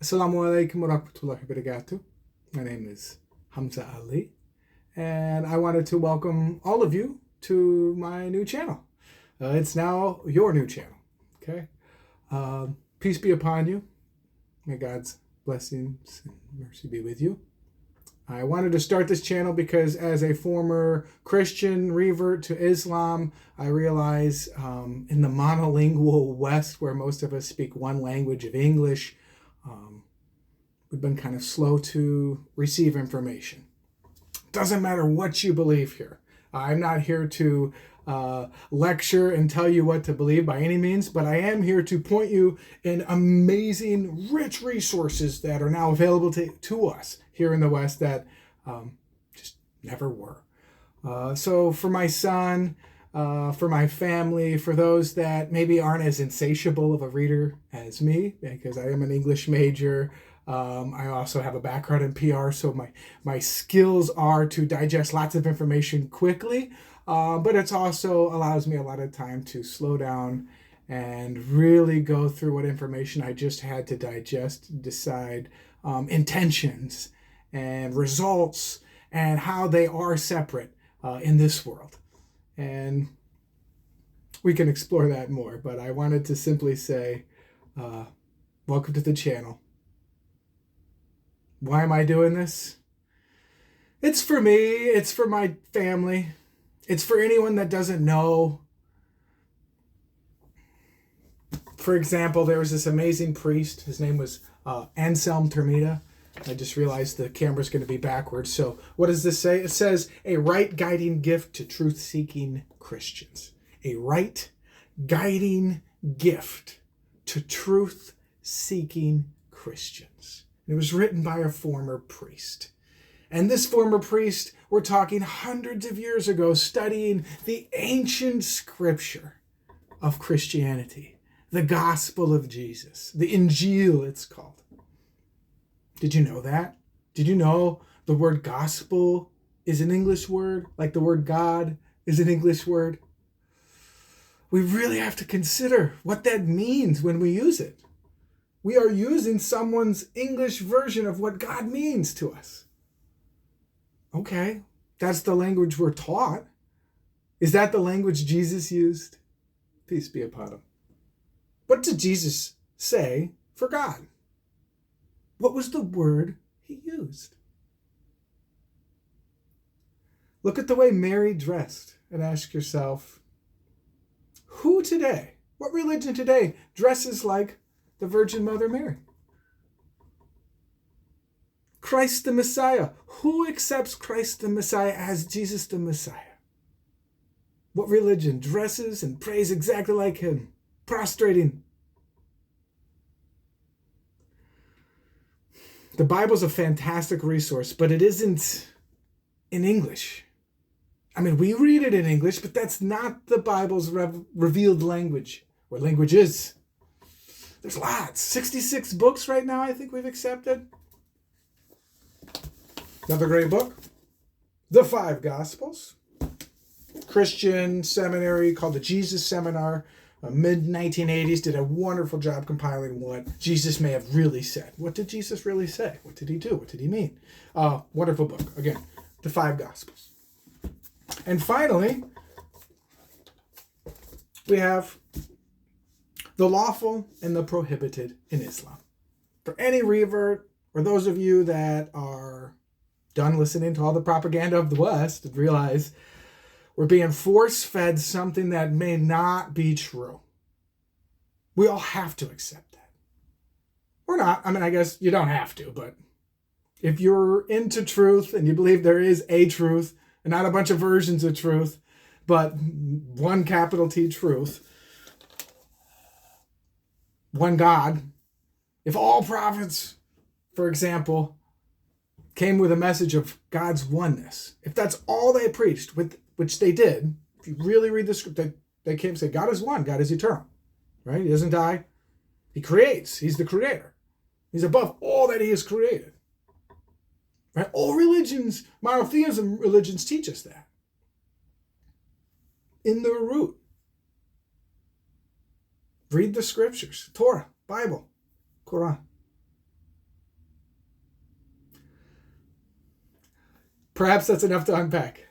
Asalamu alaikum wa rahmatulahi barakatu. My name is Hamza Ali, and I wanted to welcome all of you to my new channel. It's now your new channel, okay? Peace be upon you. May God's blessings and mercy be with you. I wanted to start this channel because as a former Christian revert to Islam, I realize in the monolingual West, where most of us speak one language of English, we've been kind of slow to receive information. Doesn't matter what you believe here. I'm not here to lecture and tell you what to believe by any means, but I am here to point you in amazing, rich resources that are now available to us here in the West that just never were. So for my son, for my family, for those that maybe aren't as insatiable of a reader as me, because I am an English major, I also have a background in PR, so my skills are to digest lots of information quickly, but it also allows me a lot of time to slow down and really go through what information I just had to digest, decide intentions and results and how they are separate in this world. And we can explore that more, but I wanted to simply say, welcome to the channel. Why am I doing this? It's for me, it's for my family, it's for anyone that doesn't know. For example, there was this amazing priest, his name was Anselm Termita. I just realized the camera's going to be backwards. So what does this say? It says, a right guiding gift to truth-seeking Christians. A right guiding gift to truth-seeking Christians. It was written by a former priest. And this former priest, we're talking hundreds of years ago, studying the ancient scripture of Christianity, the gospel of Jesus, the Injil it's called. Did you know that? Did you know the word gospel is an English word, like the word God is an English word? We really have to consider what that means when we use it. We are using someone's English version of what God means to us. Okay, that's the language we're taught. Is that the language Jesus used? Peace be upon him. What did Jesus say for God? What was the word he used? Look at the way Mary dressed and ask yourself, who today, what religion today dresses like the Virgin Mother Mary? Christ the Messiah. Who accepts Christ the Messiah as Jesus the Messiah? What religion dresses and prays exactly like him, prostrating? The Bible's a fantastic resource, but it isn't in English. I mean, we read it in English, but that's not the Bible's revealed language, or language is. There's lots. 66 books right now I think we've accepted. Another great book, The Five Gospels. Christian seminary called the Jesus Seminar, mid-1980s, did a wonderful job compiling what Jesus may have really said. What did Jesus really say? What did he do? What did he mean? Wonderful book. Again, The Five Gospels. And finally, we have The Lawful and the Prohibited in Islam. For any revert, or those of you that are done listening to all the propaganda of the West and realize we're being force-fed something that may not be true. We all have to accept that. Or not. I mean, I guess you don't have to, but if you're into truth and you believe there is a truth and not a bunch of versions of truth, but one capital T truth, one God, if all prophets, for example, came with a message of God's oneness, if that's all they preached, which they did, if you really read the script, they came and said, God is one, God is eternal, right? He doesn't die. He creates. He's the creator. He's above all that he has created. Right? All religions, monotheism religions teach us that. In their root. Read the scriptures, Torah, Bible, Quran. Perhaps that's enough to unpack.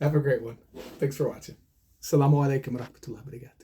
Have a great one. Thanks for watching. Assalamu alaikum rahmatulahi. Barakatu.